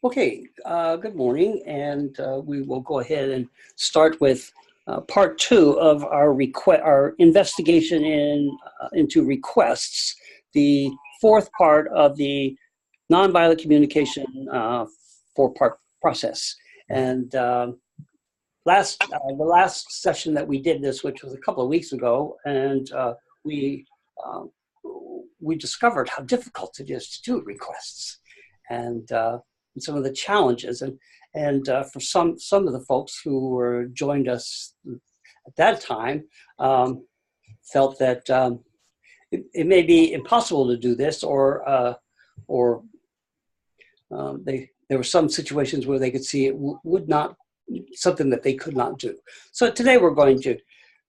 Okay, good morning, and we will go ahead and start with part two of our investigation into requests, the fourth part of the nonviolent communication four-part process. And the last session that we did this, which was a couple of weeks ago, and we discovered how difficult it is to do requests, and some of the challenges, and for some of the folks who were joined us at that time felt that it may be impossible to do this, or there were some situations where they could see it would not something that they could not do. So today we're going to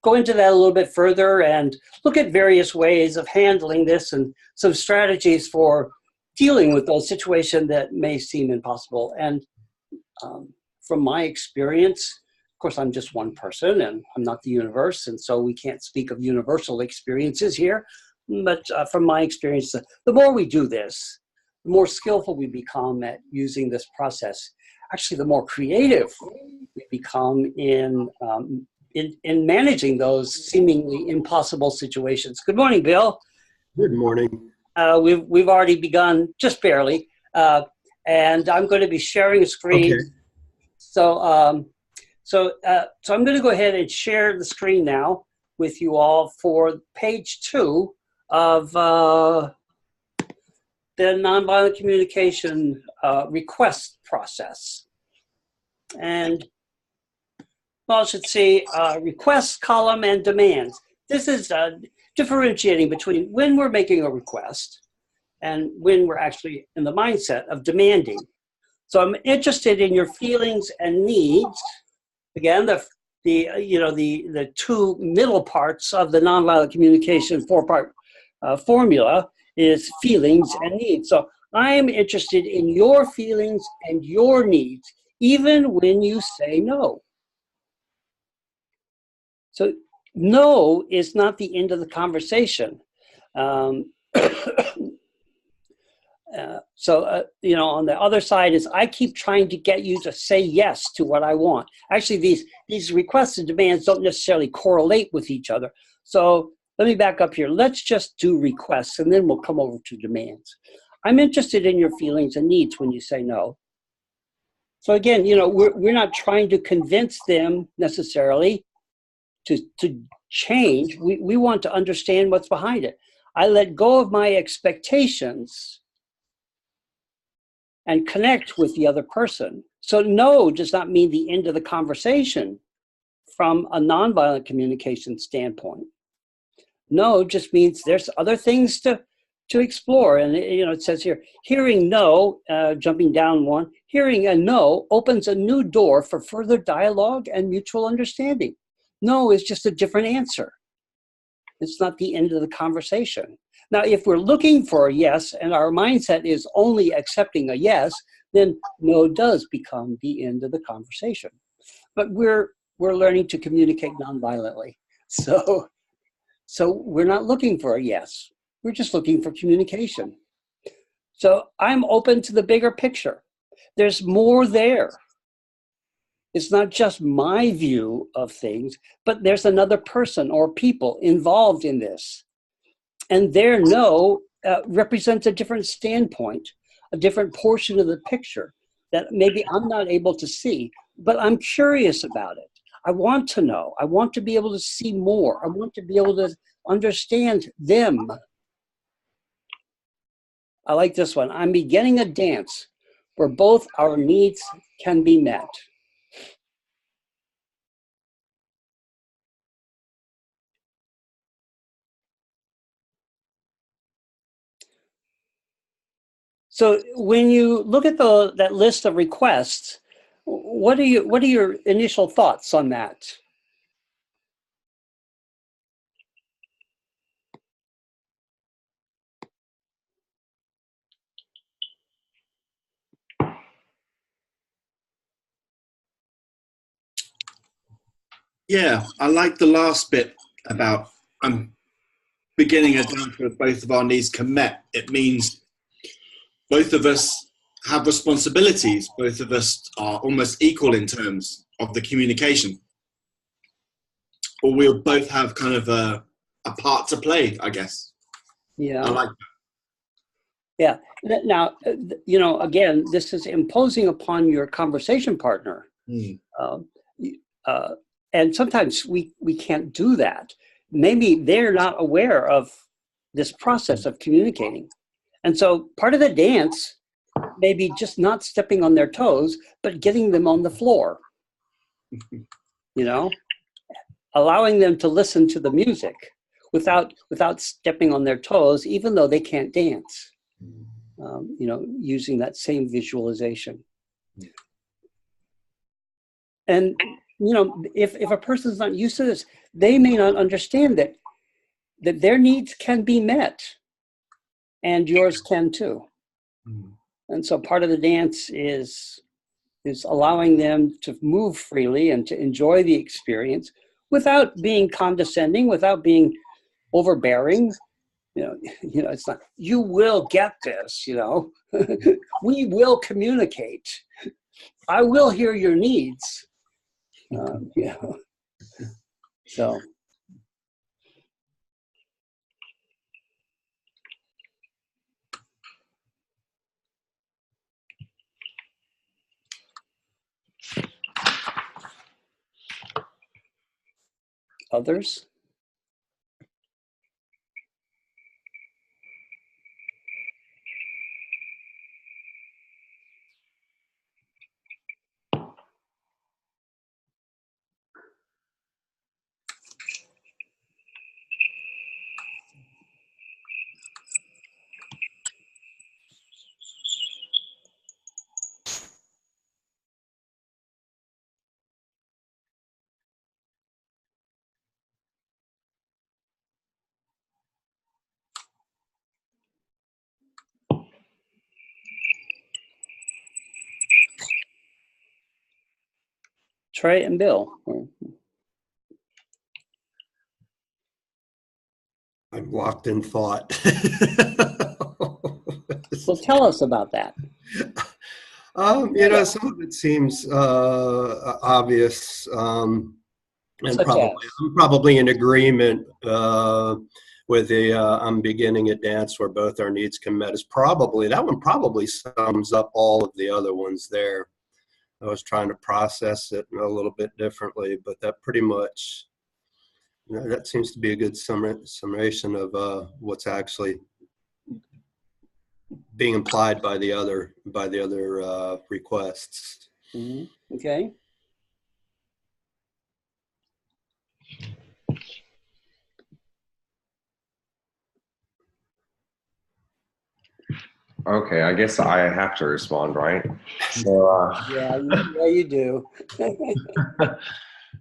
go into that a little bit further and look at various ways of handling this and some strategies for dealing with those situations that may seem impossible. And from my experience, of course, I'm just one person and I'm not the universe, and so we can't speak of universal experiences here. But from my experience, the more we do this, the more skillful we become at using this process. Actually, the more creative we become in managing those seemingly impossible situations. Good morning, Bill. Good morning. We've already begun, just barely, and I'm going to be sharing a screen. Okay. So I'm going to go ahead and share the screen now with you all for page 2 of the nonviolent communication request process. And well, I should say requests column and demands. This is differentiating between when we're making a request and when we're actually in the mindset of demanding. So I'm interested in your feelings and needs. Again, the two middle parts of the nonviolent communication four-part formula is feelings and needs. So I am interested in your feelings and your needs, even when you say no. So no is not the end of the conversation. On the other side is I keep trying to get you to say yes to what I want. Actually, these requests and demands don't necessarily correlate with each other. So let me back up here. Let's just do requests, and then we'll come over to demands. I'm interested in your feelings and needs when you say no. So again, we're not trying to convince them necessarily to change. We want to understand what's behind it. I let go of my expectations and connect with the other person. So no does not mean the end of the conversation from a nonviolent communication standpoint. No just means there's other things to explore. And it says here, hearing no, jumping down one, hearing a no opens a new door for further dialogue and mutual understanding. No is just a different answer. It's not the end of the conversation. Now, if we're looking for a yes and our mindset is only accepting a yes, then no does become the end of the conversation. But we're learning to communicate nonviolently. So we're not looking for a yes. We're just looking for communication. So I'm open to the bigger picture. There's more there. It's not just my view of things, but there's another person or people involved in this. And their no represents a different standpoint, a different portion of the picture that maybe I'm not able to see, but I'm curious about it. I want to know. I want to be able to see more. I want to be able to understand them. I like this one. I'm beginning a dance where both our needs can be met. So when you look at that list of requests, what are your initial thoughts on that? Yeah, I like the last bit about I'm beginning a dance where both of our needs can met. It means both of us have responsibilities. Both of us are almost equal in terms of the communication. Or we'll both have kind of a part to play, I guess. Yeah. I like that. Yeah. Now, you know, again, this is imposing upon your conversation partner. And sometimes we can't do that. Maybe they're not aware of this process of communicating. And so part of the dance may be just not stepping on their toes, but getting them on the floor, you know, allowing them to listen to the music without stepping on their toes, even though they can't dance, you know, using that same visualization. And, you know, if a person's not used to this, they may not understand that their needs can be met and yours can too. And so part of the dance is allowing them to move freely and to enjoy the experience without being condescending, without being overbearing. You know, it's not, you will get this, you know, we will communicate. I will hear your needs. You know, so. Others? Trey and Bill. I'm locked in thought. Well, tell us about that. You know, some of it seems obvious, and I'm probably in agreement with the I'm beginning a dance where both our needs can met. That one probably sums up all of the other ones there. I was trying to process it a little bit differently, but that pretty much, you know, that seems to be a good summation of what's actually being implied by the other requests. Mm-hmm. Okay. Okay, I guess I have to respond, right? So, yeah, you do.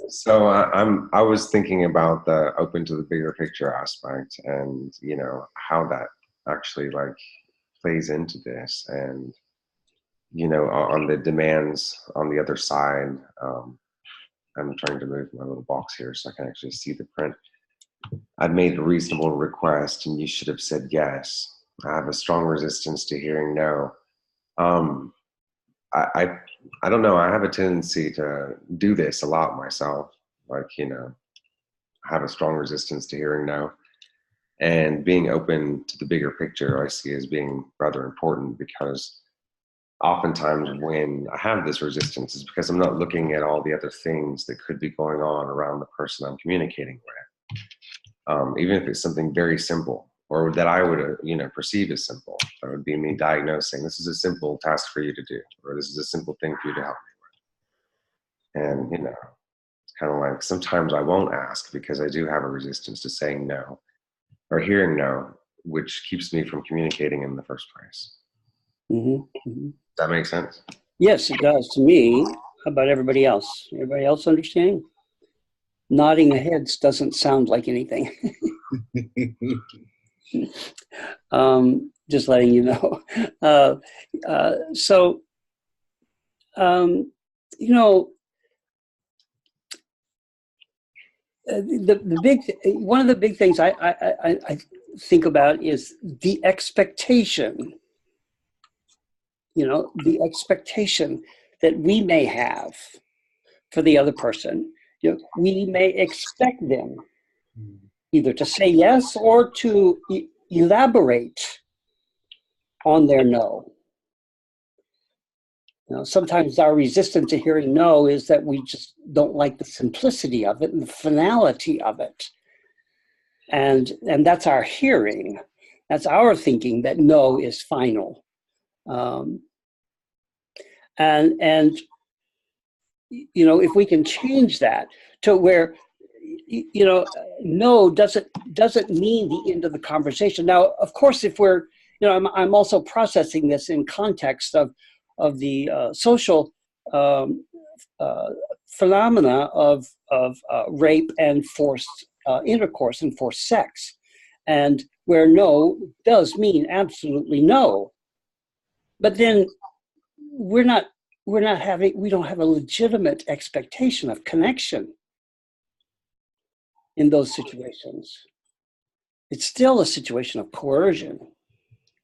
So I was thinking about the open to the bigger picture aspect, and you know how that actually like plays into this, and you know on the demands on the other side. I'm trying to move my little box here so I can actually see the print. I've made a reasonable request, and you should have said yes. I have a strong resistance to hearing no. I don't know. I have a tendency to do this a lot myself. Like, you know, I have a strong resistance to hearing no. And being open to the bigger picture, I see as being rather important, because oftentimes when I have this resistance is because I'm not looking at all the other things that could be going on around the person I'm communicating with. Even if it's something very simple, or that I would, you know, perceive as simple. That would be me diagnosing, this is a simple task for you to do, or this is a simple thing for you to help me with. And, you know, it's kind of like sometimes I won't ask because I do have a resistance to saying no or hearing no, which keeps me from communicating in the first place. Mm-hmm. Mm-hmm. Does that make sense? Yes, it does to me. How about everybody else? Everybody else understanding? Nodding heads doesn't sound like anything. Just letting you know. You know, one of the big things I think about is the expectation the expectation that we may have for the other person. We may expect them either to say yes or to elaborate on their no. Sometimes our resistance to hearing no is that we just don't like the simplicity of it and the finality of it. And that's our hearing. That's our thinking that no is final. If we can change that to where, no doesn't mean the end of the conversation. Now, of course, if we're, I'm also processing this in context of the social phenomena of rape and forced intercourse and forced sex, and where no does mean absolutely no. But then we don't have a legitimate expectation of connection in those situations. It's still a situation of coercion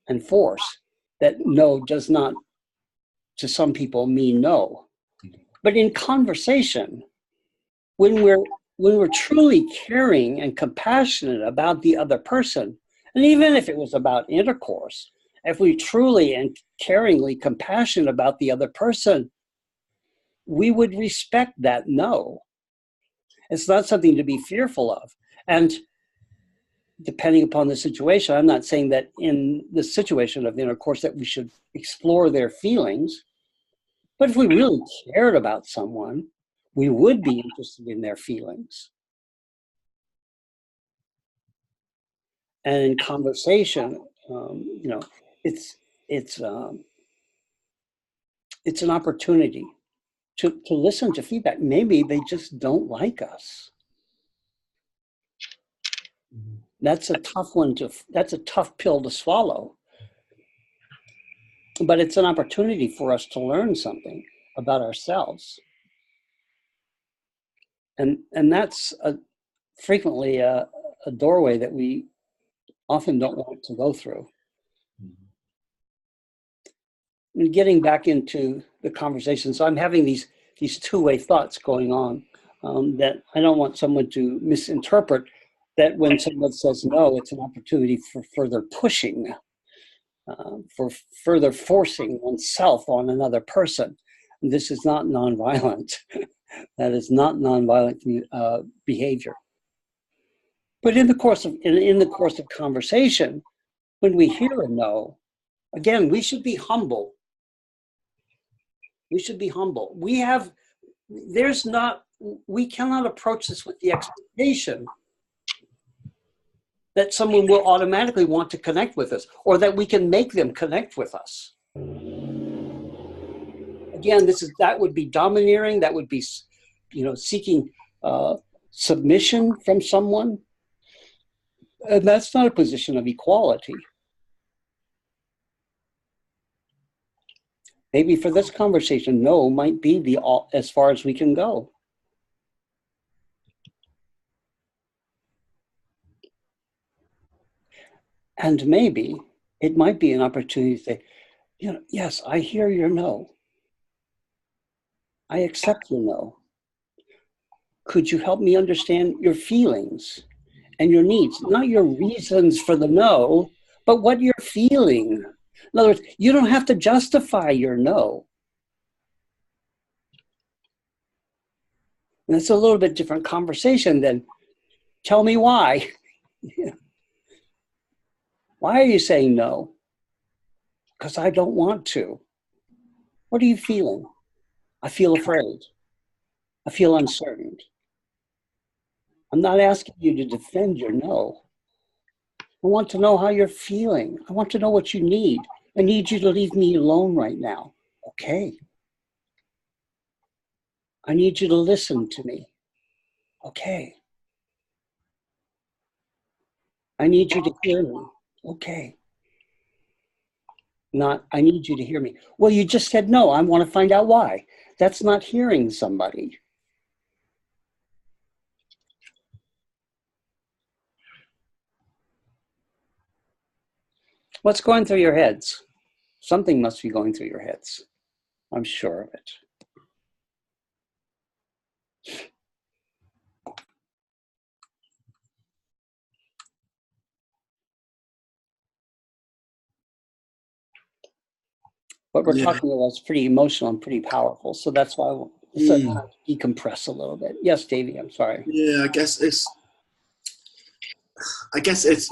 and force that no does not, to some people, mean no. But in conversation, when we're truly caring and compassionate about the other person, and even if it was about intercourse, if we truly and caringly compassionate about the other person, we would respect that no. It's not something to be fearful of. And depending upon the situation, I'm not saying that in the situation of intercourse that we should explore their feelings, but if we really cared about someone, we would be interested in their feelings. And in conversation, it's an opportunity to listen to feedback. Maybe they just don't like us. That's a tough pill to swallow. But it's an opportunity for us to learn something about ourselves. And that's frequently a doorway that we often don't want to go through. And getting back into the conversation, so I'm having these two-way thoughts going on that I don't want someone to misinterpret that when someone says no, it's an opportunity for further pushing, for further forcing oneself on another person. And this is not nonviolent. That is not nonviolent behavior. But in the course of conversation, when we hear a no, again, we should be humble. We should be humble. We cannot approach this with the expectation that someone will automatically want to connect with us or that we can make them connect with us. Again, that would be domineering. That would be, seeking submission from someone. And that's not a position of equality. Maybe for this conversation, no might be as far as we can go. And maybe it might be an opportunity to say, yes, I hear your no. I accept your no. Could you help me understand your feelings and your needs? Not your reasons for the no, but what you're feeling. In other words, you don't have to justify your no. And it's a little bit different conversation than, tell me why. Why are you saying no? Because I don't want to. What are you feeling? I feel afraid. I feel uncertain. I'm not asking you to defend your no. I want to know how you're feeling. I want to know what you need. I need you to leave me alone right now. Okay. I need you to listen to me. Okay. I need you to hear me. Okay. Not, I need you to hear me. Well, you just said no. I want to find out why. That's not hearing somebody. What's going through your heads? Something must be going through your heads. I'm sure of it. What we're talking about is pretty emotional and pretty powerful. So that's why I want to decompress a little bit. Yes, Davey, I'm sorry. Yeah, I guess it's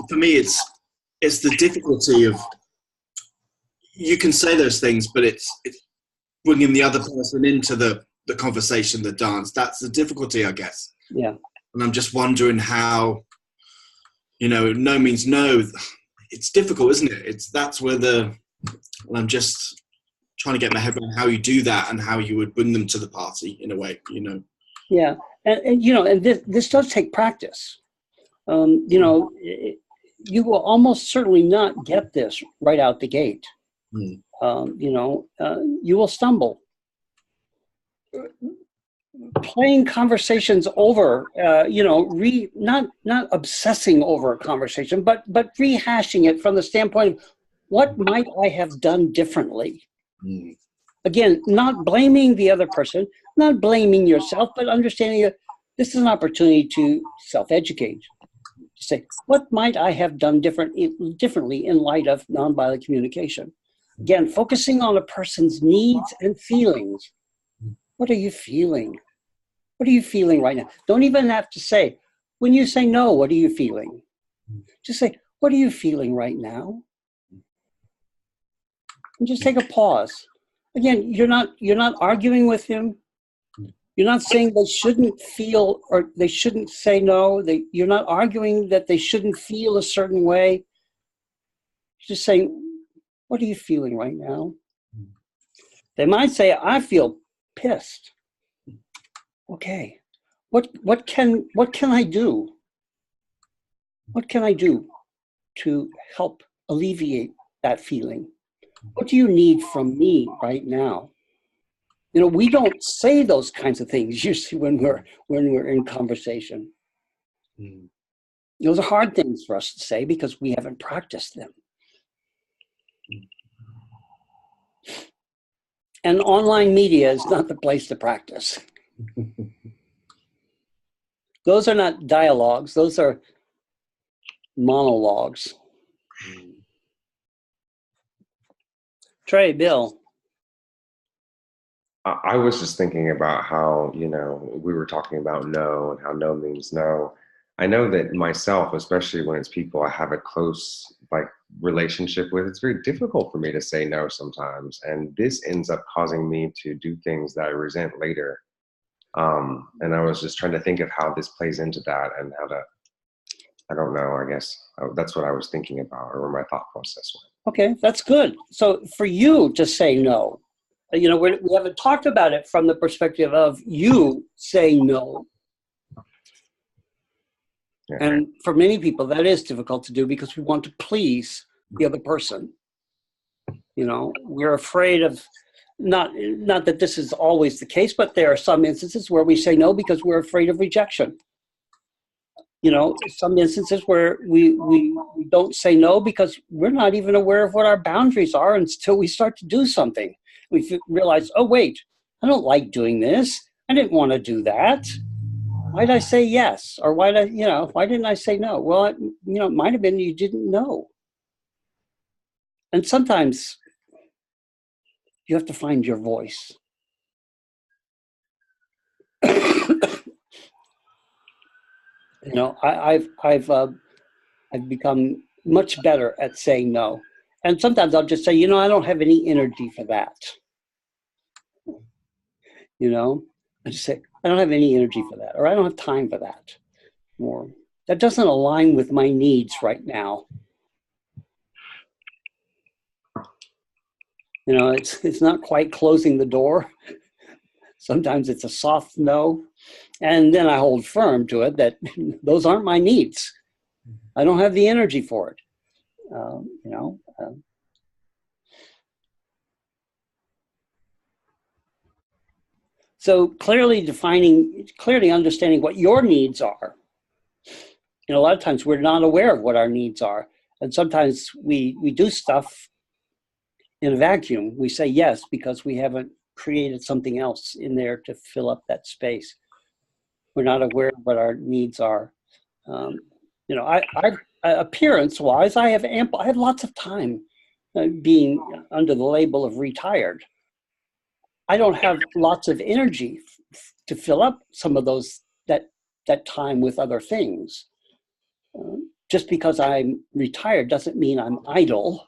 for me, it's the difficulty of, you can say those things, but it's bringing the other person into the conversation, the dance. That's the difficulty, I guess. Yeah. And I'm just wondering how, no means no. It's difficult, isn't it? That's where I'm just trying to get my head around how you do that and how you would bring them to the party in a way, Yeah. And this does take practice. You will almost certainly not get this right out the gate. You will stumble. Playing conversations over, not obsessing over a conversation, but rehashing it from the standpoint of what might I have done differently. Again, not blaming the other person, not blaming yourself, but understanding that this is an opportunity to self-educate. Say, what might I have done differently in light of nonviolent communication? Again, focusing on a person's needs and feelings. What are you feeling? What are you feeling right now? Don't even have to say, when you say no, what are you feeling? Just say, what are you feeling right now? And just take a pause. Again, you're not arguing with him. You're not saying they shouldn't feel or they shouldn't say no. You're not arguing that they shouldn't feel a certain way. You're just saying, what are you feeling right now? They might say, I feel pissed. Okay. What can I do? What can I do to help alleviate that feeling? What do you need from me right now? We don't say those kinds of things usually when we're in conversation. Those are hard things for us to say because we haven't practiced them. And online media is not the place to practice. Those are not dialogues, those are monologues. Trey, Bill. I was just thinking about how, we were talking about no and how no means no. I know that myself, especially when it's people I have a close relationship with, it's very difficult for me to say no sometimes. And this ends up causing me to do things that I resent later. And I was just trying to think of how this plays into that and how to, I don't know, I guess that's what I was thinking about, or where my thought process went. Okay, that's good. So for you to say no, we haven't talked about it from the perspective of you saying no. Yeah. And for many people, that is difficult to do because we want to please the other person. We're afraid of, not that this is always the case, but there are some instances where we say no because we're afraid of rejection. Some instances where we don't say no because we're not even aware of what our boundaries are until we start to do something. We realize, oh, wait, I don't like doing this. I didn't want to do that. Why did I say yes? Or why didn't I say no? Well, it might have been you didn't know. And sometimes you have to find your voice. I've become much better at saying no. And sometimes I'll just say, I don't have any energy for that. I just say, I don't have any energy for that, or I don't have time for that, or that doesn't align with my needs right now. It's not quite closing the door. Sometimes it's a soft no. And then I hold firm to it that those aren't my needs. I don't have the energy for it. So clearly understanding what your needs are. A lot of times we're not aware of what our needs are. And sometimes we do stuff in a vacuum. We say yes because we haven't created something else in there to fill up that space. We're not aware of what our needs are. You know, appearance-wise, I have lots of time being under the label of retired. I don't have lots of energy to fill up some of that time with other things. Just because I'm retired doesn't mean I'm idle.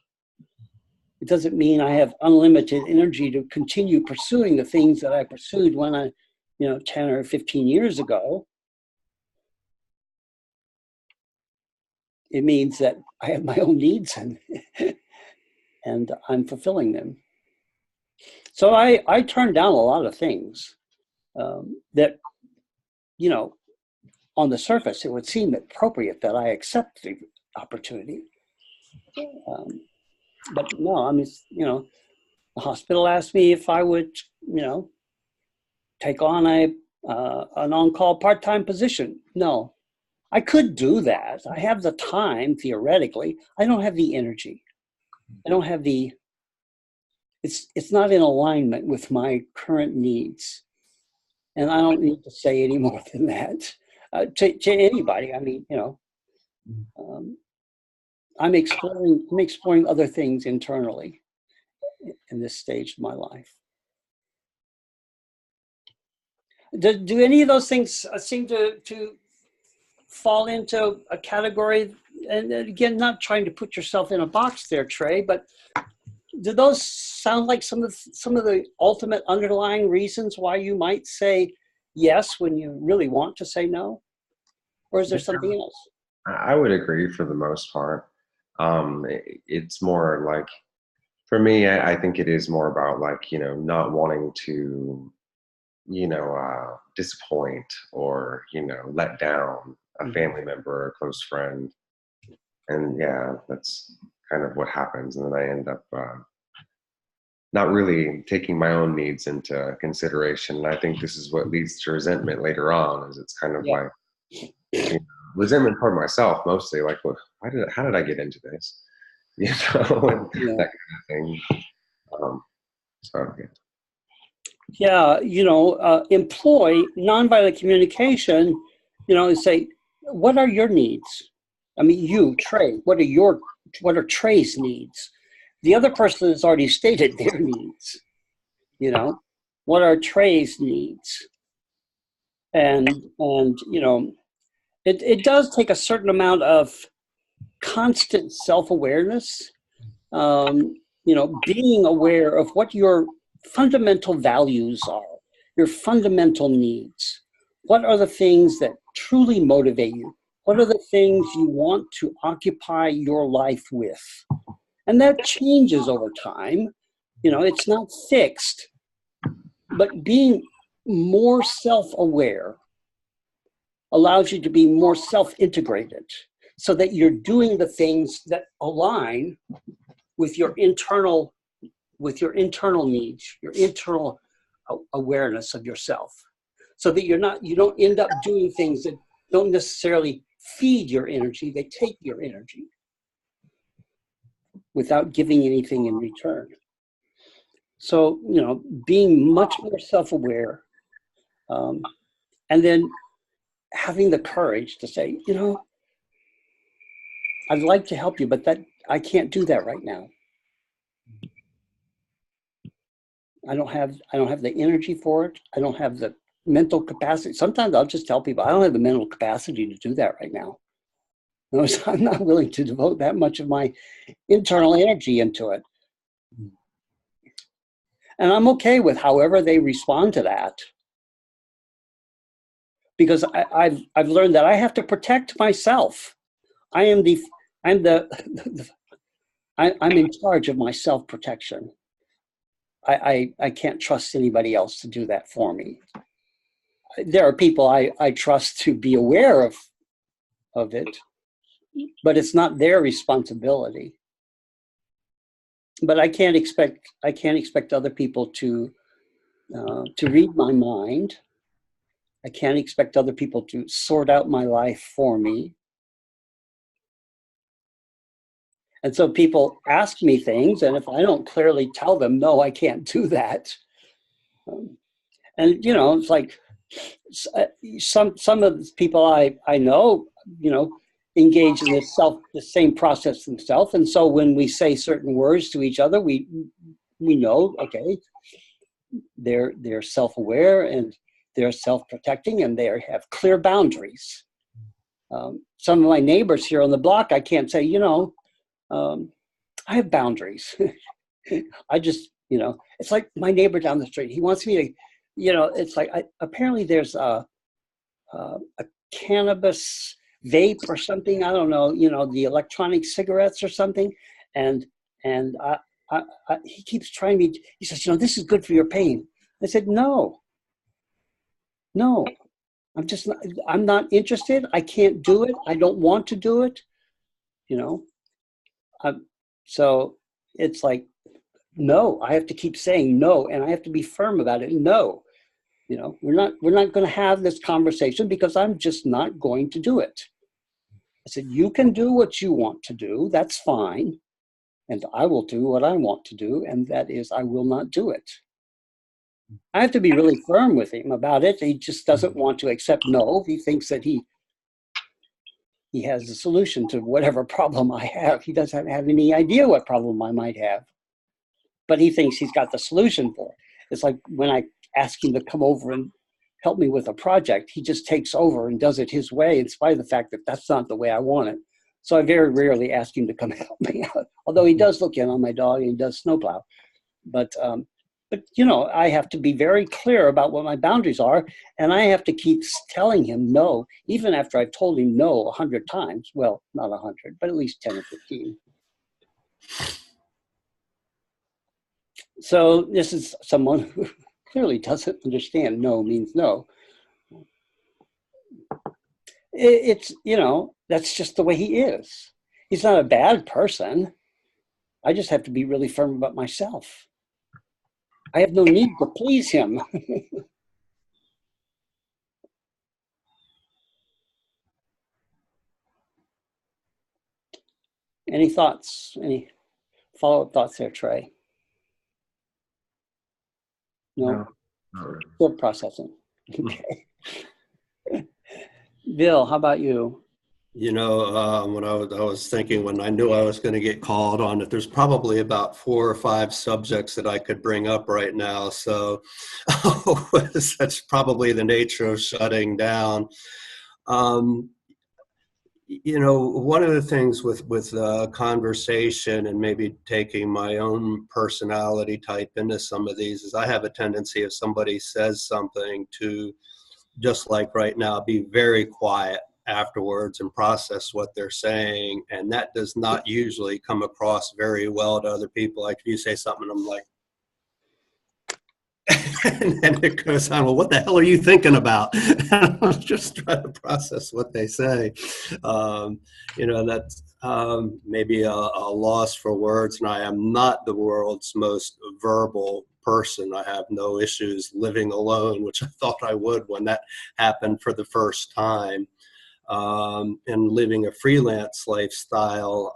It doesn't mean I have unlimited energy to continue pursuing the things that I pursued when I, 10 or 15 years ago. It means that I have my own needs and I'm fulfilling them. So I turned down a lot of things that, on the surface, it would seem appropriate that I accept the opportunity. But no, I mean, the hospital asked me if I would, take on an on-call part-time position. No, I could do that. I have the time, theoretically. I don't have the energy. I don't have it's not in alignment with my current needs. And I don't need to say any more than that to anybody. I mean, I'm exploring other things internally in this stage of my life. Do any of those things seem to fall into a category? And again, not trying to put yourself in a box there, Trey, but do those sound like some of the ultimate underlying reasons why you might say yes when you really want to say no? Or is there something else? I would agree for the most part. It's more like, for me, I think it is more about like, not wanting to, disappoint or, let down a family member or a close friend. And yeah, that's kind of what happens. And then I end up not really taking my own needs into consideration. And I think this is what leads to resentment later on, is it's kind of like, resentment toward myself mostly, like, well, how did I get into this? And that kind of thing. Employ nonviolent communication, and say, what are your needs? I mean, you, Trey, what are Trey's needs? The other person has already stated their needs. What are Trey's needs? And it does take a certain amount of constant self-awareness, being aware of what your fundamental values are, your fundamental needs. What are the things that truly motivate you? What are the things you want to occupy your life with? And that changes over time. It's not fixed, but being more self-aware allows you to be more self-integrated so that you're doing the things that align with your internal needs, your internal awareness of yourself, so that you don't end up doing things that don't necessarily feed your energy, they take your energy without giving anything in return. So, being much more self-aware, and then having the courage to say, I'd like to help you, but I can't do that right now. I don't have the energy for it. I don't have the mental capacity. Sometimes I'll just tell people I don't have the mental capacity to do that right now. So I'm not willing to devote that much of my internal energy into it. And I'm okay with however they respond to that, because I've learned that I have to protect myself. I'm in charge of my self-protection. I can't trust anybody else to do that for me. There are people I trust to be aware of it, but it's not their responsibility. But I can't expect other people to read my mind. I can't expect other people to sort out my life for me. And so people ask me things, and if I don't clearly tell them, no, I can't do that. And, you know, it's like some of the people I know, you know, engage in the same process themselves. And so when we say certain words to each other, we know, okay, they're self-aware and they're self-protecting and they have clear boundaries. Some of my neighbors here on the block, I can't say, you know, I have boundaries. I just, you know, it's like my neighbor down the street. He wants me to, you know, it's like, apparently there's a cannabis vape or something. I don't know, you know, the electronic cigarettes or something. And he keeps trying me. He says, you know, this is good for your pain. I said, no, I'm not interested. I can't do it. I don't want to do it. You know, so it's like, no, I have to keep saying no, and I have to be firm about it. No, you know, we're not going to have this conversation because I'm just not going to do it. I said, you can do what you want to do. That's fine. And I will do what I want to do. And that is, I will not do it. I have to be really firm with him about it. He just doesn't want to accept no. He thinks that he has a solution to whatever problem I have. He doesn't have any idea what problem I might have, but he thinks he's got the solution for it. It's like when I ask him to come over and help me with a project, he just takes over and does it his way, in spite of the fact that that's not the way I want it. So I very rarely ask him to come help me out, although he does look in on my dog and he does snowplow. But you know, I have to be very clear about what my boundaries are, and I have to keep telling him no, even after I've told him no 100 times. Well, not 100, but at least 10 or 15. So this is someone who clearly doesn't understand no means no. It's, you know, that's just the way he is. He's not a bad person. I just have to be really firm about myself. I have no need to please him. Any thoughts? Any follow-up thoughts there, Trey? No? Still processing. Okay. Bill, how about you? You know, when I was thinking, when I knew I was going to get called on it, there's probably about 4 or 5 subjects that I could bring up right now. So that's probably the nature of shutting down. You know, one of the things with conversation and maybe taking my own personality type into some of these is I have a tendency, if somebody says something, to, just like right now, be very quiet afterwards and process what they're saying. And that does not usually come across very well to other people. Like if you say something, I'm like, and then it goes on, well, what the hell are you thinking about? And I'm just trying to process what they say. You know, that's maybe a loss for words. And I am not the world's most verbal person. I have no issues living alone, which I thought I would when that happened for the first time. And living a freelance lifestyle,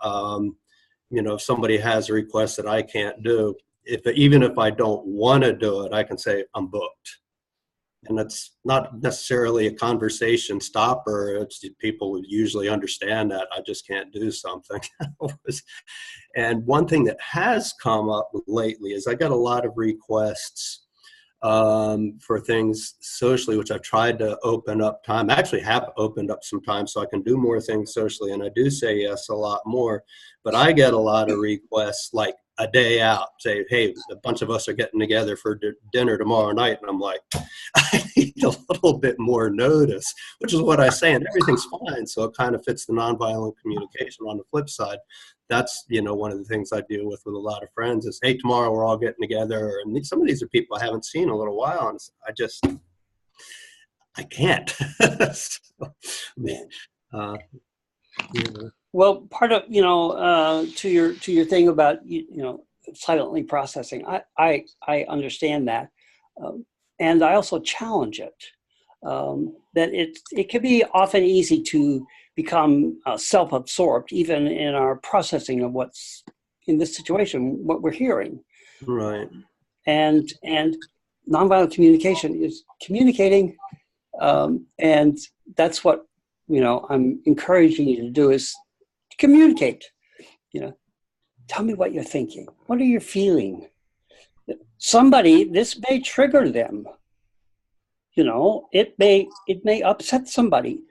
you know, if somebody has a request that I can't do, even if I don't want to do it, I can say I'm booked. And that's not necessarily a conversation stopper. It's, people would usually understand that I just can't do something. And one thing that has come up lately is I got a lot of requests for things socially, which I've tried to open up time. I actually have opened up some time so I can do more things socially, and I do say yes a lot more. But I get a lot of requests like a day out, say, hey, a bunch of us are getting together for dinner tomorrow night. And I'm like, I need a little bit more notice, which is what I say, and everything's fine. So it kind of fits the nonviolent communication. On the flip side, that's, you know, one of the things I deal with a lot of friends is, hey, tomorrow we're all getting together. And some of these are people I haven't seen in a little while. And I can't. So, you know. Well, part of, you know, to your thing about, you know, silently processing, I understand that. And I also challenge it. that it can be often easy to become self-absorbed, even in our processing of what's in this situation, what we're hearing. Right. And nonviolent communication is communicating, and that's what I'm encouraging you to do, is communicate. Tell me what you're thinking. What are you feeling? Somebody, this may trigger them. It may upset somebody.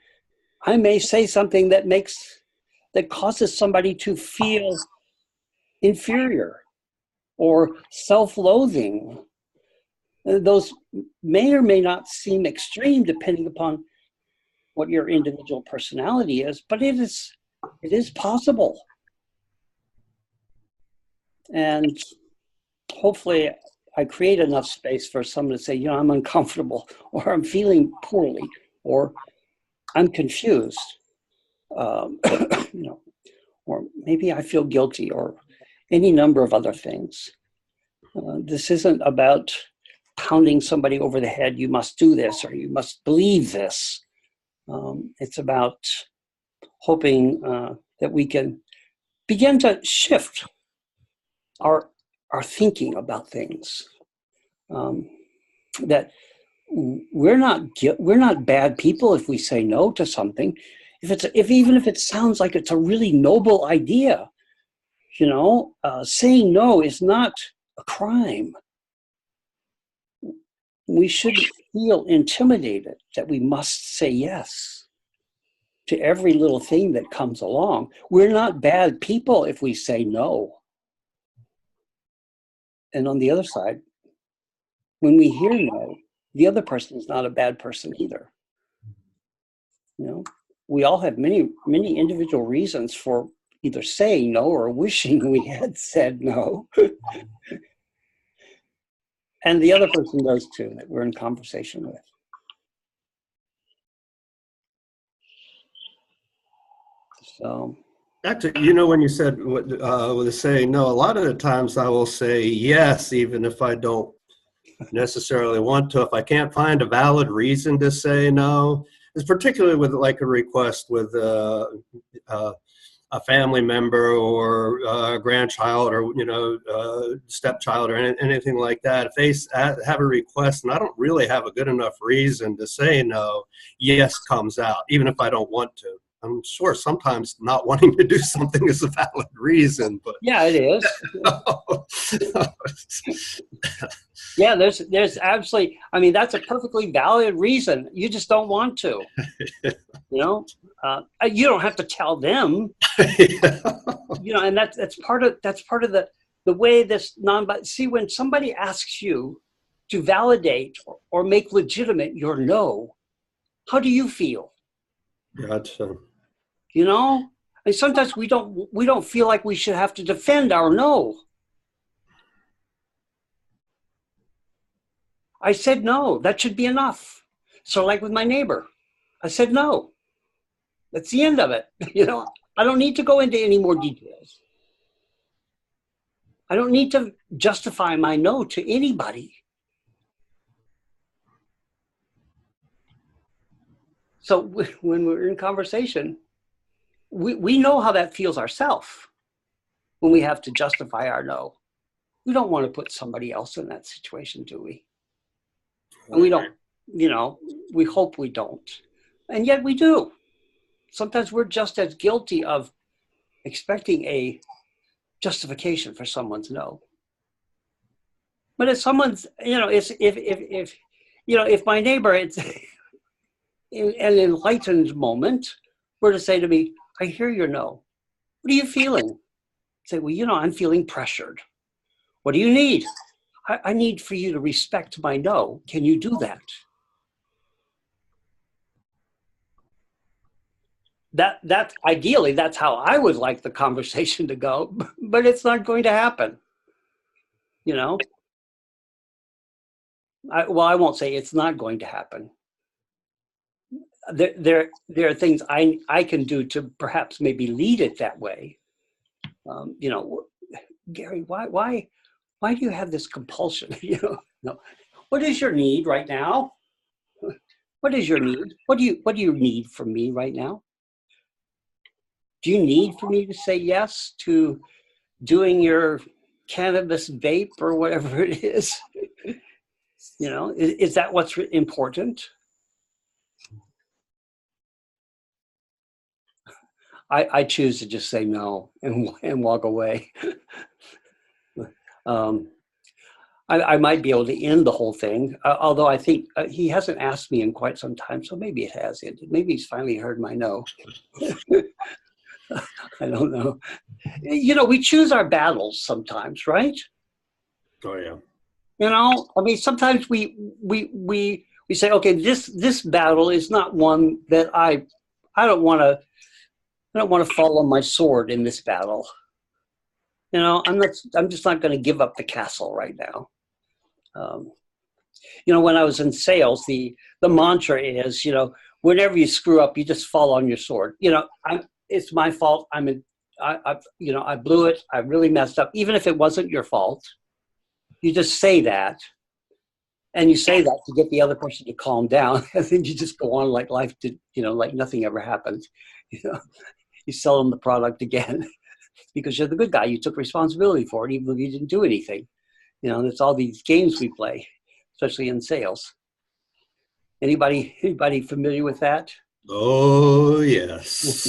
I may say something that causes somebody to feel inferior or self-loathing. Those may or may not seem extreme depending upon what your individual personality is, but it is possible. And hopefully I create enough space for someone to say, I'm uncomfortable, or I'm feeling poorly, or I'm confused, or maybe I feel guilty, or any number of other things. This isn't about pounding somebody over the head, you must do this, or you must believe this. It's about hoping that we can begin to shift our thinking about things. That we're not bad people if we say no to something. Even if it sounds like it's a really noble idea, saying no is not a crime. We shouldn't feel intimidated that we must say yes to every little thing that comes along. We're not bad people if we say no. And on the other side, when we hear no, the other person is not a bad person either. We all have many, many individual reasons for either saying no or wishing we had said no. And the other person does too, that we're in conversation with. So, actually, when you said with the saying no, a lot of the times I will say yes, even if I don't necessarily want to. If I can't find a valid reason to say no, it's particularly with like a request with a family member or a grandchild or stepchild or anything like that. If they have a request and I don't really have a good enough reason to say no, yes comes out, even if I don't want to. I'm sure sometimes not wanting to do something is a valid reason, but yeah, it is. Yeah, there's absolutely. I mean, that's a perfectly valid reason. You just don't want to. You don't have to tell them. And that's part of the way this see, when somebody asks you to validate or make legitimate your no, how do you feel? Gotcha. And sometimes we don't feel like we should have to defend our no. I said no, that should be enough. So like with my neighbor, I said no. That's the end of it. I don't need to go into any more details. I don't need to justify my no to anybody. So when we're in conversation, we know how that feels ourselves when we have to justify our no. We don't want to put somebody else in that situation, do we? And we don't, we hope we don't. And yet we do. Sometimes we're just as guilty of expecting a justification for someone's no. But if someone's, if my neighbor, it's in an enlightened moment, were to say to me, I hear your no. What are you feeling? Say, well, I'm feeling pressured. What do you need? I need for you to respect my no. Can you do that? That ideally, that's how I would like the conversation to go, but it's not going to happen. I won't say it's not going to happen. There are things I can do to perhaps maybe lead it that way. Gary, why do you have this compulsion? What is your need right now? What is your need? What do you need from me right now? Do you need for me to say yes to doing your cannabis vape or whatever it is? You know, is that what's important? I choose to just say no and walk away. I might be able to end the whole thing, although I think he hasn't asked me in quite some time, so maybe it has ended. Maybe he's finally heard my no. I don't know. You know, we choose our battles sometimes, right? Oh yeah. You know, I mean, sometimes we say, okay, this battle is not one that I don't want to fall on my sword in this battle. You know, I'm just not going to give up the castle right now. You know, when I was in sales, the mantra is, you know, whenever you screw up, you just fall on your sword. You know, it's my fault. You know, I blew it. I really messed up. Even if it wasn't your fault, you just say that. And you say that to get the other person to calm down. And then you just go on like life did, you know, like nothing ever happened. You know, you sell them the product again because you're the good guy. You took responsibility for it, even if you didn't do anything. You know, it's all these games we play, especially in sales. Anybody familiar with that? Oh, yes.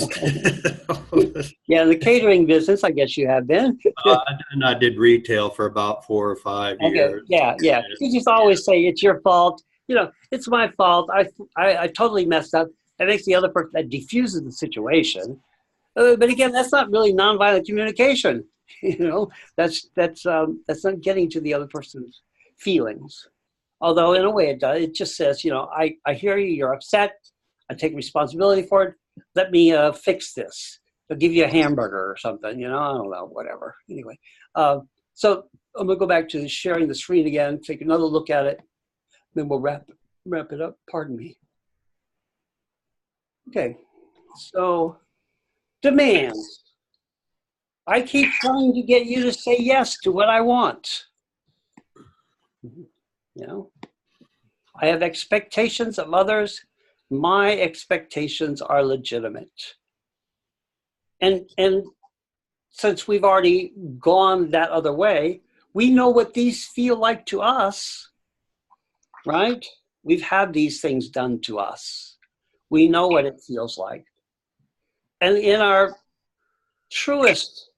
Yeah, the catering business, I guess you have been. And I did retail for about 4 or 5 years. Yeah. You just always say it's your fault. You know, it's my fault. I totally messed up. That makes the other person, that diffuses the situation. But again, that's not really nonviolent communication. You know, that's not getting to the other person's feelings. Although in a way it does. It just says, you know, I hear you. You're upset. I take responsibility for it. Let me fix this. I'll give you a hamburger or something. You know, I don't know, whatever. Anyway, so I'm gonna go back to sharing the screen again. Take another look at it. Then we'll wrap it up. Pardon me. Okay, so demands. I keep trying to get you to say yes to what I want. You know, I have expectations of others. My expectations are legitimate. And since we've already gone that other way, we know what these feel like to us, right? We've had these things done to us. We know what it feels like. And in our truest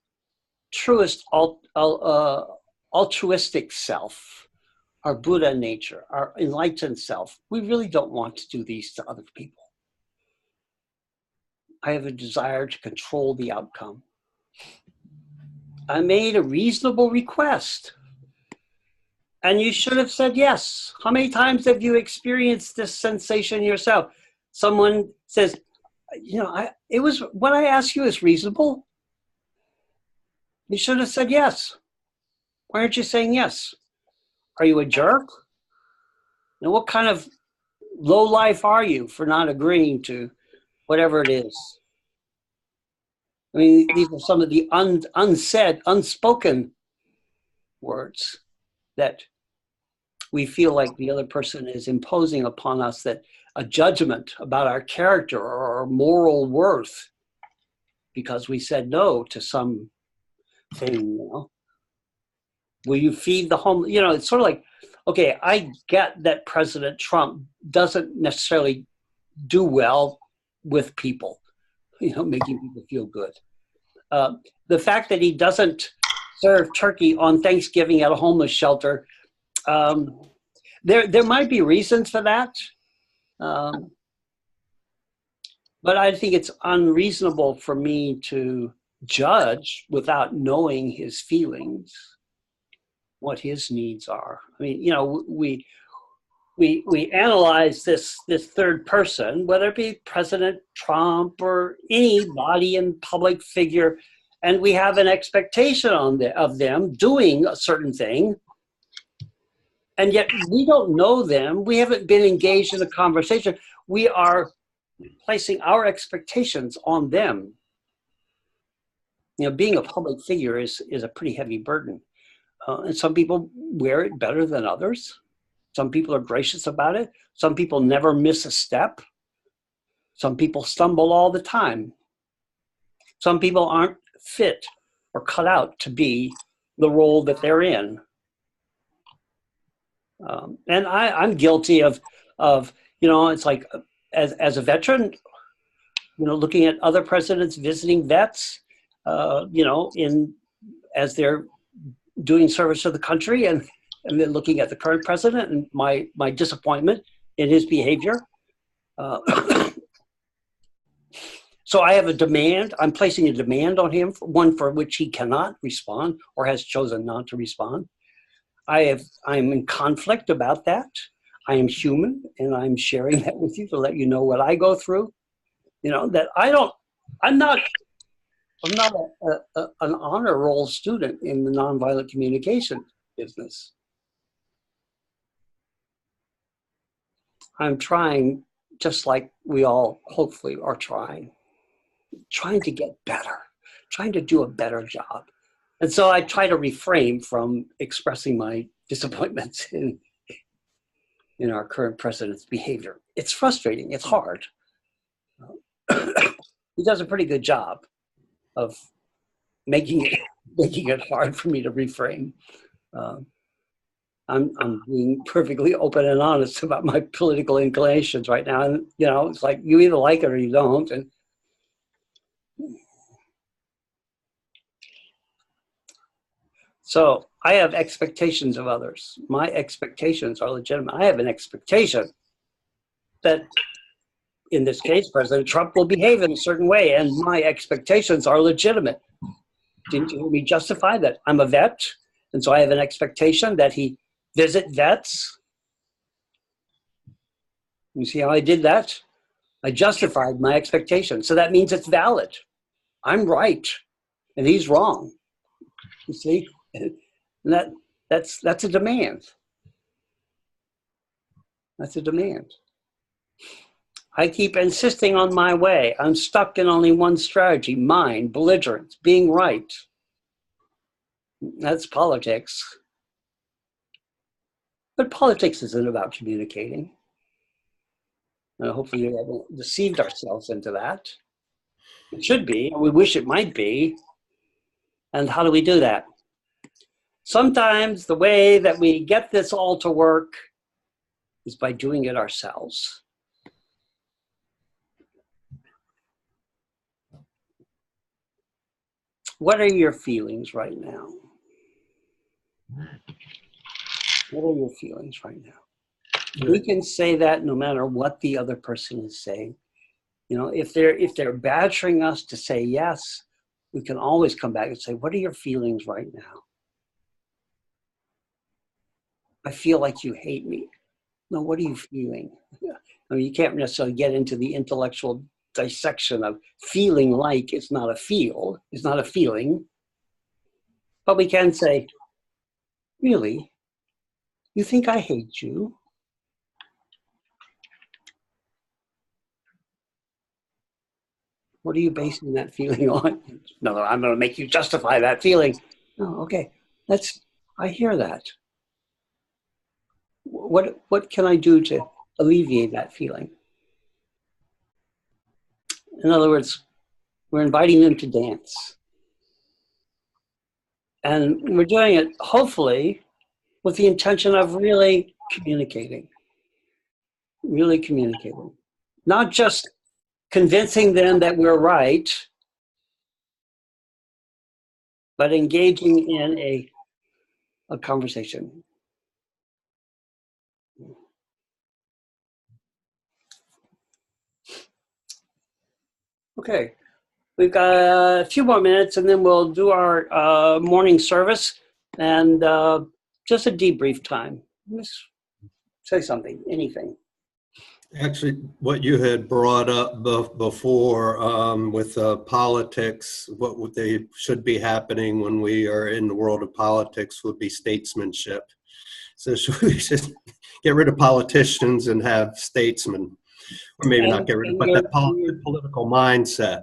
altruistic self, our Buddha nature, our enlightened self, we really don't want to do these to other people. I have a desire to control the outcome. I made a reasonable request, and you should have said yes. How many times have you experienced this sensation yourself? Someone says, you know, it was what I asked you is reasonable. You should have said yes. Why aren't you saying yes? Are you a jerk? Now, what kind of low life are you for not agreeing to whatever it is? I mean, these are some of the unsaid, unspoken words that we feel like the other person is imposing upon us, that a judgment about our character or our moral worth because we said no to some thing, you know. Will you feed the homeless? You know, it's sort of like, okay, I get that President Trump doesn't necessarily do well with people, you know, making people feel good. The fact that he doesn't serve turkey on Thanksgiving at a homeless shelter, there might be reasons for that. But I think it's unreasonable for me to judge without knowing his feelings, what his needs are. I mean, you know, we analyze this third person, whether it be President Trump or anybody in public figure, and we have an expectation of them doing a certain thing, and yet we don't know them. We haven't been engaged in a conversation. We are placing our expectations on them. You know, being a public figure is a pretty heavy burden. And some people wear it better than others. Some people are gracious about it. Some people never miss a step. Some people stumble all the time. Some people aren't fit or cut out to be the role that they're in. And I'm guilty of, it's like as a veteran, looking at other presidents visiting vets, as they're doing service to the country, and then looking at the current president and my disappointment in his behavior. So I have a demand. I'm placing a demand on him, one for which he cannot respond or has chosen not to respond. I'm in conflict about that. I am human, and I'm sharing that with you to let you know what I go through. That I'm not an honor roll student in the nonviolent communication business. I'm trying, just like we all hopefully are trying to get better, trying to do a better job. And so I try to refrain from expressing my disappointments in our current president's behavior. It's frustrating, it's hard. He does a pretty good job of making it hard for me to reframe. I'm being perfectly open and honest about my political inclinations right now. And, it's like you either like it or you don't. And so I have expectations of others. My expectations are legitimate. I have an expectation that, in this case, President Trump will behave in a certain way, and my expectations are legitimate. Didn't you hear me justify that? I'm a vet, and so I have an expectation that he visit vets. You see how I did that? I justified my expectation. So that means it's valid. I'm right, and he's wrong. You see? And that's a demand. That's a demand. I keep insisting on my way. I'm stuck in only one strategy, mine, belligerence, being right. That's politics. But politics isn't about communicating. Hopefully we haven't deceived ourselves into that. It should be, or we wish it might be. And how do we do that? Sometimes the way that we get this all to work is by doing it ourselves. What are your feelings right now? What are your feelings right now? We can say that no matter what the other person is saying. If they're badgering us to say yes, we can always come back and say, what are your feelings right now? I feel like you hate me. No, what are you feeling? You can't necessarily get into the intellectual dissection of feeling like it's not a feeling. But we can say, really? You think I hate you? What are you basing that feeling on? No, I'm going to make you justify that feeling. No, okay. I hear that. What can I do to alleviate that feeling? In other words, we're inviting them to dance. And we're doing it, hopefully, with the intention of really communicating. Really communicating. Not just convincing them that we're right, but engaging in a conversation. Okay, we've got a few more minutes and then we'll do our morning service and just a debrief time. Just say something, anything. Actually, what you had brought up before with politics, what they should be happening when we are in the world of politics would be statesmanship. So we should get rid of politicians and have statesmen. Or maybe not get rid of, but that political mindset.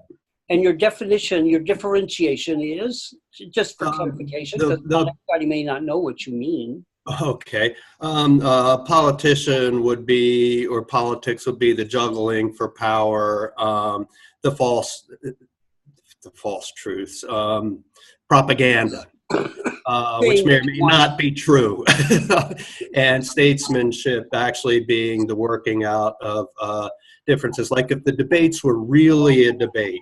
And your definition, your differentiation is, just for clarification, because everybody may not know what you mean. Okay. Politician would be, or politics would be the juggling for power, the false truths, propaganda, which may or may not be true, and statesmanship actually being the working out of differences. Like if the debates were really a debate,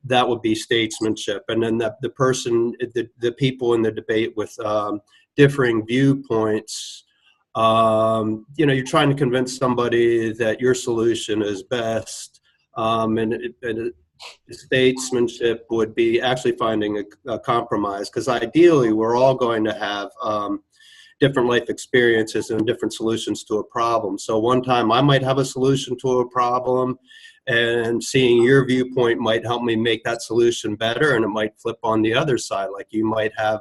that would be statesmanship, and then the person, the people in the debate with differing viewpoints, you're trying to convince somebody that your solution is best, and statesmanship would be actually finding a compromise, because ideally we're all going to have different life experiences and different solutions to a problem. So one time I might have a solution to a problem, and seeing your viewpoint might help me make that solution better, and it might flip on the other side. Like you might have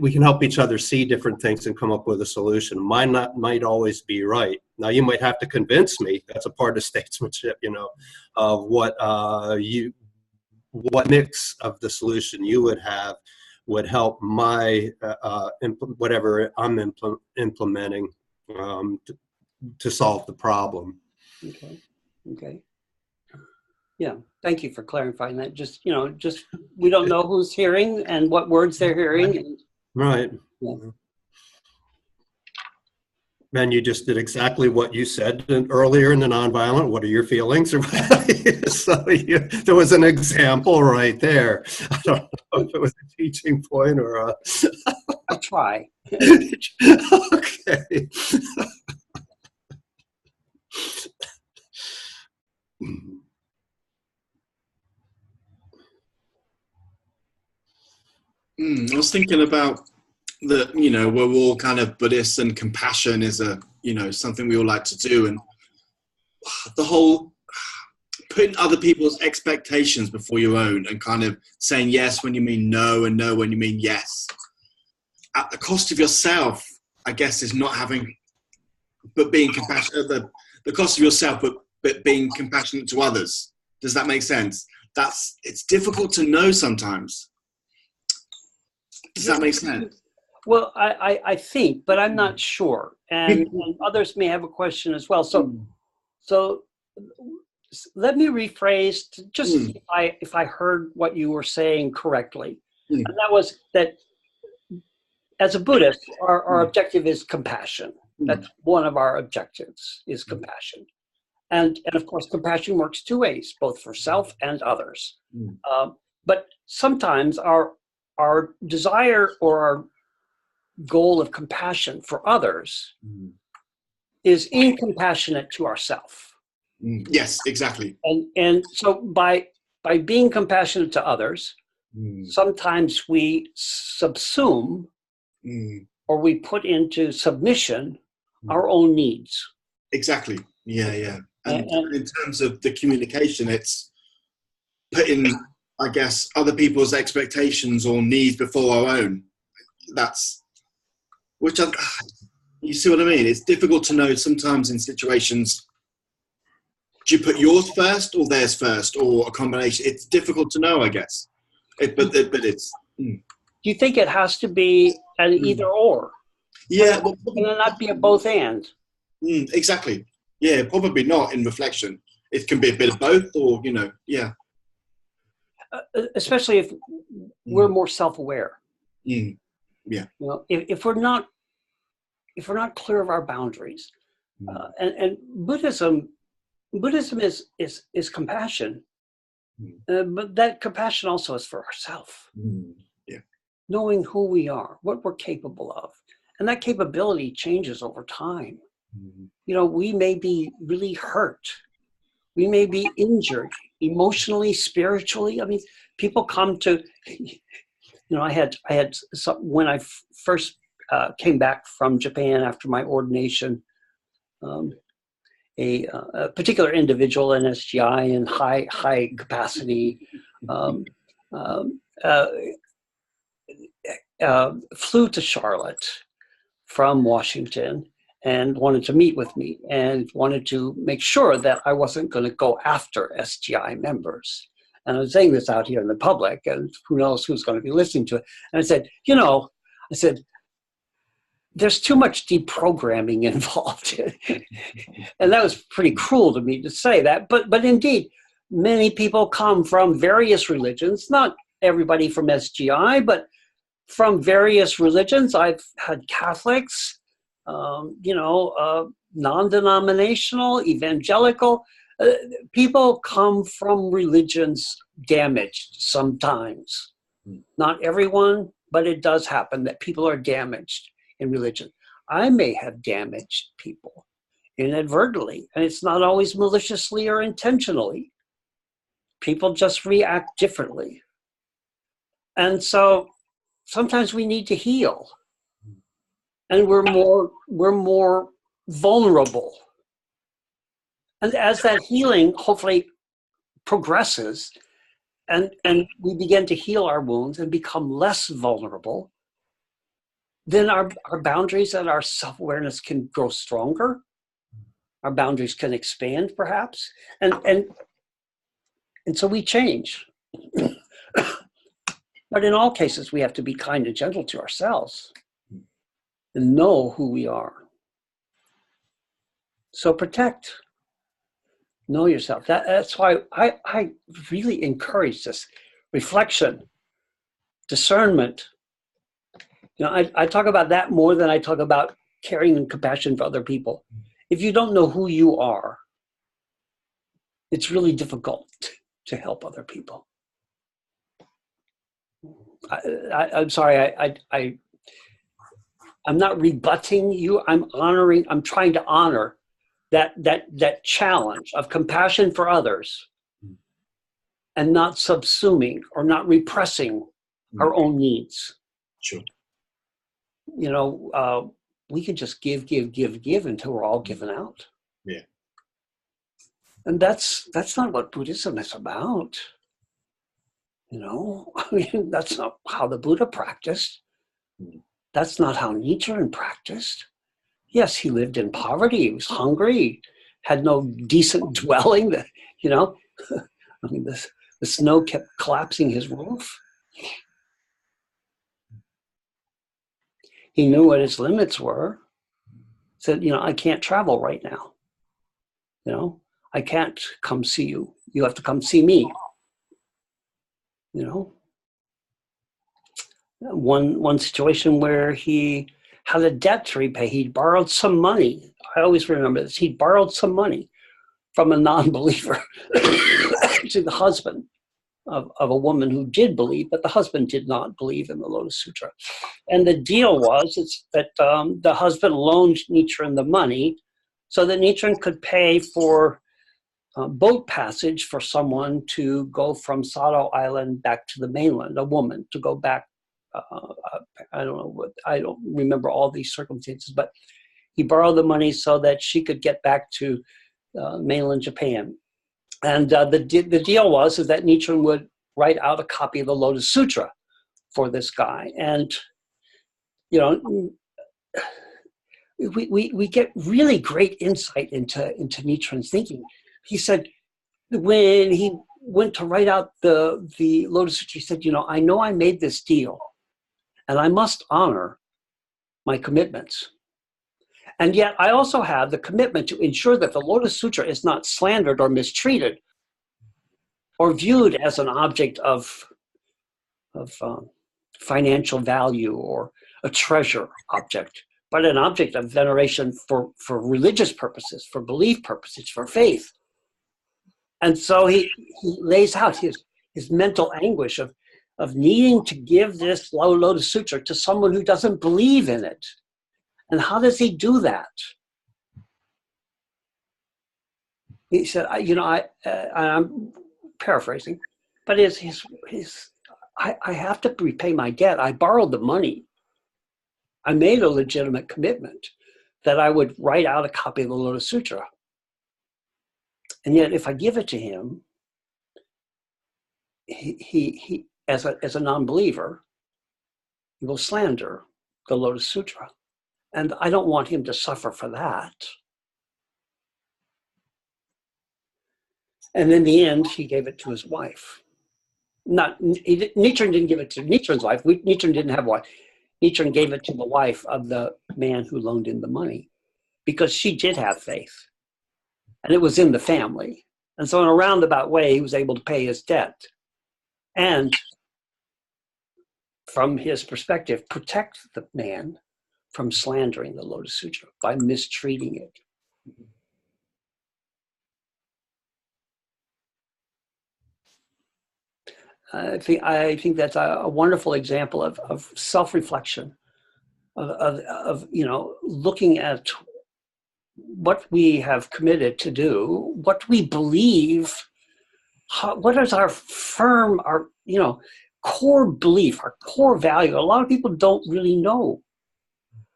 we can help each other see different things and come up with a solution. Mine might always be right. Now you might have to convince me. That's a part of statesmanship, of what mix of the solution you would have would help my whatever I'm implementing to solve the problem. Okay. Yeah, thank you for clarifying that. Just we don't know who's hearing and what words they're hearing. Right. Yeah. And you just did exactly what you said earlier in the nonviolent. What are your feelings? So there was an example right there. I don't know if it was a teaching point or a... I'll try. Okay. I was thinking about we're all kind of Buddhists, and compassion is something we all like to do, and the whole putting other people's expectations before your own, and kind of saying yes when you mean no, and no when you mean yes, at the cost of yourself, I guess, is not having, but being compassionate at the cost of yourself, but being compassionate to others. Does that make sense? It's difficult to know sometimes. Does that make sense? Well, I think, but I'm not sure, and others may have a question as well. So let me rephrase to just see if I heard what you were saying correctly, and that was that as a Buddhist, our objective is compassion. That's one of our objectives, is compassion, and of course, compassion works two ways, both for self and others. But sometimes our desire or our goal of compassion for others is incompassionate to ourselves. Yes, exactly. And so by being compassionate to others, sometimes we subsume or we put into submission our own needs. Exactly. Yeah. And in terms of the communication, it's putting, I guess, other people's expectations or needs before our own. You see what I mean? It's difficult to know sometimes in situations. Do you put yours first or theirs first, or a combination? It's difficult to know, I guess. But it's. Do you think it has to be an either or? Yeah. Can it not be a both and? Exactly. Yeah, probably not in reflection. It can be a bit of both, or yeah. Especially if we're more self-aware. Yeah. If we're not clear of our boundaries, and Buddhism is compassion, but that compassion also is for ourselves. Yeah. Knowing who we are, what we're capable of, and that capability changes over time. We may be really hurt. We may be injured emotionally, spiritually. I mean, people come to, I had some, when I first came back from Japan after my ordination, a particular individual in SGI in high capacity flew to Charlotte from Washington and wanted to meet with me and wanted to make sure that I wasn't going to go after SGI members. And I was saying this out here in the public, and who knows who's going to be listening to it. And I said, there's too much deprogramming involved. And that was pretty cruel to me to say that. But indeed, many people come from various religions, not everybody from SGI, but from various religions. I've had Catholics, non-denominational, evangelical. People come from religions damaged sometimes. Not everyone, but it does happen that people are damaged in religion. I may have damaged people inadvertently, and it's not always maliciously or intentionally. People just react differently. And so sometimes we need to heal. And we're more vulnerable. And as that healing hopefully progresses and we begin to heal our wounds and become less vulnerable, then our boundaries and our self-awareness can grow stronger. Our boundaries can expand, perhaps. And so we change. But in all cases, we have to be kind and gentle to ourselves and know who we are. So protect. Know yourself. That's why I really encourage this reflection, discernment. I talk about that more than I talk about caring and compassion for other people. If you don't know who you are, it's really difficult to help other people. I'm sorry, I'm not rebutting you. I'm trying to honor that challenge of compassion for others and not subsuming or not repressing our own needs. Sure. We can just give until we're all given out. Yeah. And that's not what Buddhism is about. That's not how the Buddha practiced. That's not how Nichiren practiced. Yes, he lived in poverty. He was hungry, had no decent dwelling. The snow kept collapsing his roof. He knew what his limits were. Said, I can't travel right now. I can't come see you. You have to come see me. One situation where he had a debt to repay. He borrowed some money. I always remember this. He borrowed some money from a non-believer, actually the husband of a woman who did believe, but the husband did not believe in the Lotus Sutra. And the deal was that the husband loaned Nichiren the money so that Nichiren could pay for boat passage for someone to go from Sado Island back to the mainland, a woman to go back. I don't remember all these circumstances, but he borrowed the money so that she could get back to mainland Japan. And the deal was that Nichiren would write out a copy of the Lotus Sutra for this guy. And, we get really great insight into Nichiren's thinking. He said, when he went to write out the Lotus Sutra, he said, I know I made this deal and I must honor my commitments. And yet I also have the commitment to ensure that the Lotus Sutra is not slandered or mistreated or viewed as an object of financial value or a treasure object, but an object of veneration for religious purposes, for belief purposes, for faith. And so he lays out his mental anguish of needing to give this Lotus Sutra to someone who doesn't believe in it. And how does he do that? He said, I'm paraphrasing, but I have to repay my debt. I borrowed the money. I made a legitimate commitment that I would write out a copy of the Lotus Sutra. And yet, if I give it to him, he as a non-believer, he will slander the Lotus Sutra. And I don't want him to suffer for that. And in the end, he gave it to his wife. Nichiren didn't give it to Nichiren's wife. Nichiren didn't have one. Nichiren gave it to the wife of the man who loaned him the money because she did have faith. And it was in the family. And so in a roundabout way, he was able to pay his debt. And from his perspective, protect the man from slandering the Lotus Sutra by mistreating it. I think that's a wonderful example of self-reflection, of looking at what we have committed to do, what we believe, what is our core belief, our core value. A lot of people don't really know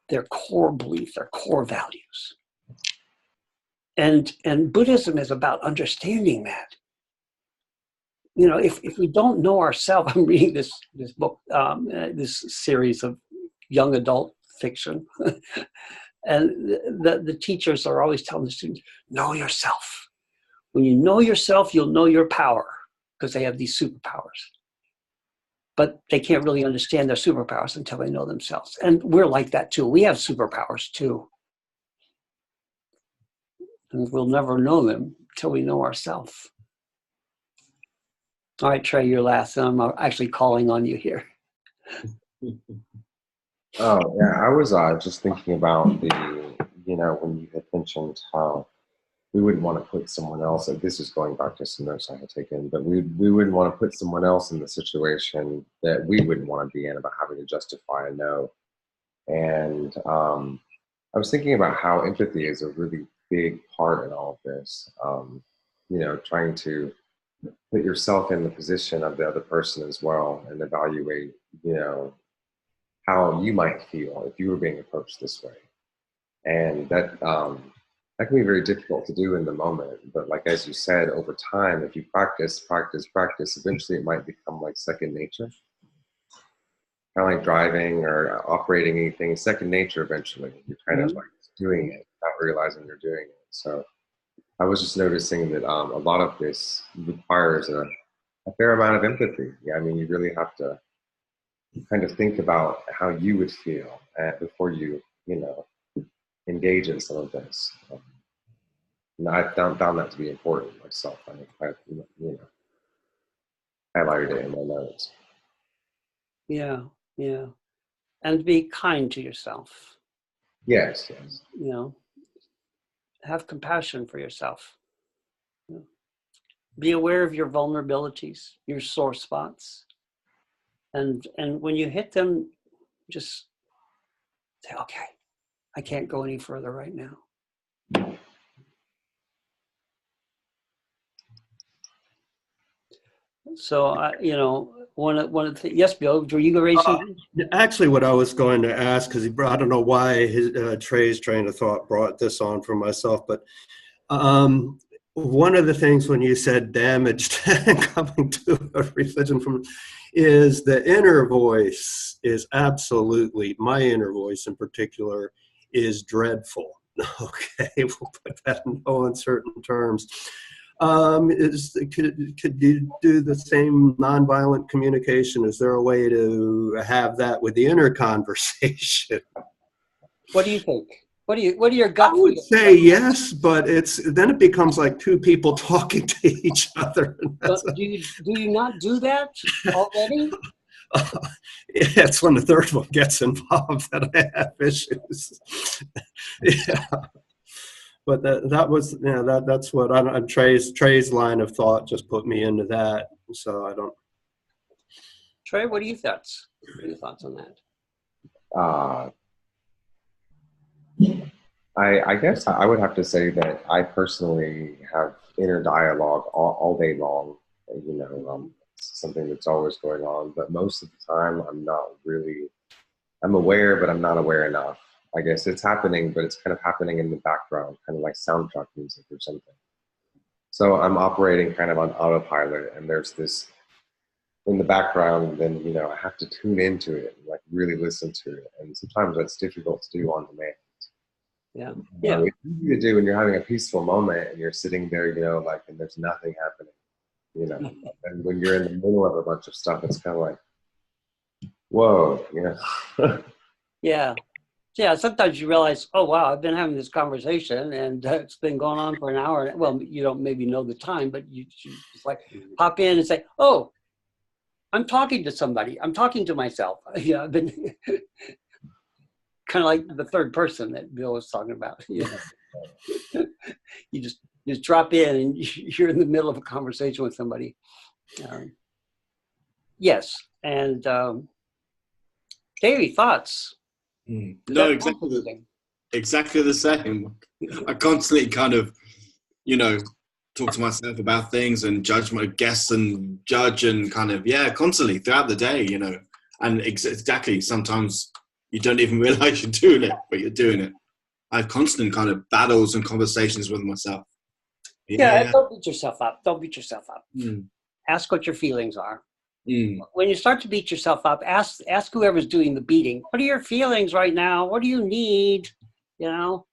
their core belief, their core values. And Buddhism is about understanding that. If we don't know ourselves, I'm reading this book, this series of young adult fiction, and the teachers are always telling the students, know yourself. When you know yourself, you'll know your power, because they have these superpowers. But they can't really understand their superpowers until they know themselves. And we're like that too. We have superpowers too. And we'll never know them until we know ourselves. All right, Trey, you're last. And I'm actually calling on you here. Oh, yeah, I was just thinking about when you had mentioned how we wouldn't want to put someone else, this is going back to some notes I had taken, but we wouldn't want to put someone else in the situation that we wouldn't want to be in about having to justify a no. And I was thinking about how empathy is a really big part in all of this. Trying to put yourself in the position of the other person as well and evaluate, how you might feel if you were being approached this way. And that can be very difficult to do in the moment. But like, as you said, over time, if you practice, eventually it might become like second nature. Kind of like driving or operating anything, second nature eventually. You're kind of like doing it without realizing you're doing it. So I was just noticing that a lot of this requires a fair amount of empathy. Yeah, I mean, you really have to kind of think about how you would feel before you, engage in some of this. And I found that to be important myself. I highlighted it in my notes. Yeah. And be kind to yourself. Yes. Have compassion for yourself. Be aware of your vulnerabilities, your sore spots. And when you hit them, just say, okay, I can't go any further right now. So, one of the things, yes, Bill, were you going to raise something? Actually, what I was going to ask, because I don't know why Trey's train of thought brought this on for myself, but one of the things when you said damaged and coming to a religion is the inner voice is absolutely, my inner voice in particular, is dreadful. Okay, we'll put that in no uncertain terms. Could you do the same nonviolent communication? Is there a way to have that with the inner conversation? What do you think? What are your gut I would feelings? say yes, but then it becomes like two people talking to each other. Do you not do that already? It's when the third one gets involved that I have issues. Yeah. But that's what Trey's line of thought just put me into that. So I don't. Trey, what are your thoughts? What are your thoughts on that? I guess I would have to say that I personally have inner dialogue all day long. It's something that's always going on. But most of the time, I'm aware, but I'm not aware enough. I guess it's happening, but it's kind of happening in the background, kind of like soundtrack music or something. So I'm operating kind of on autopilot, and there's this in the background, and then, I have to tune into it and like really listen to it. And sometimes that's difficult to do on demand. Yeah. It's easy to do when you're having a peaceful moment and you're sitting there, and there's nothing happening. you know. And when you're in the middle of a bunch of stuff, it's kind of like, whoa, Yeah. Yeah, sometimes you realize, oh, wow, I've been having this conversation and it's been going on for an hour. Well, you don't maybe know the time, but you just like pop in and say, oh, I'm talking to somebody. I'm talking to myself. Yeah, I've been kind of like the third person that Bill was talking about. You just drop in and you're in the middle of a conversation with somebody. Yes. And Davey, thoughts? No, exactly the same. I constantly kind of, you know, talk to myself about things and judge my guests and judge and kind of, constantly throughout the day, you know. And exactly, sometimes you don't even realize you're doing it, but you're doing it. I have constant kind of battles and conversations with myself. Yeah. Don't beat yourself up. Don't beat yourself up. Ask what your feelings are. When you start to beat yourself up, ask whoever's doing the beating, what are your feelings right now? What do you need? You know,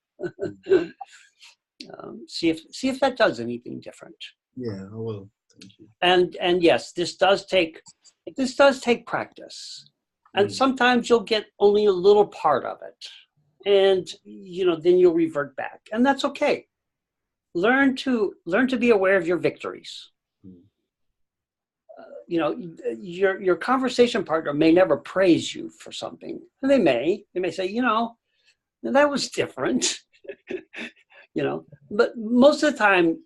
see if that does anything different. Yeah, I will. Thank you. And yes, this does take practice, and sometimes you'll get only a little part of it, and you know, then you'll revert back, and that's okay. Learn to be aware of your victories. You know, your conversation partner may never praise you for something. And they may say, you know, that was different, you know, but most of the time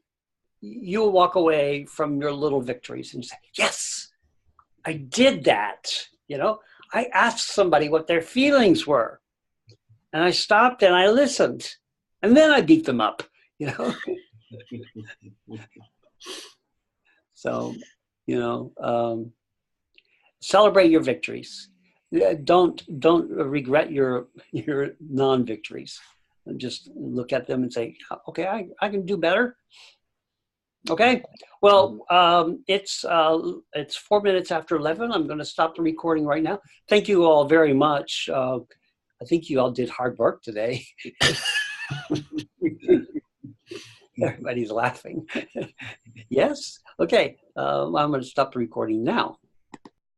you'll walk away from your little victories and say, yes, I did that. You know, I asked somebody what their feelings were and I stopped and I listened and then I beat them up, you know? So, you know, celebrate your victories. Don't regret your non-victories. And just look at them and say, okay, I can do better. Okay. Well, it's 4 minutes after 11. I'm going to stop the recording right now. Thank you all very much. I think you all did hard work today. Everybody's laughing. Yes. Okay. I'm going to stop the recording now.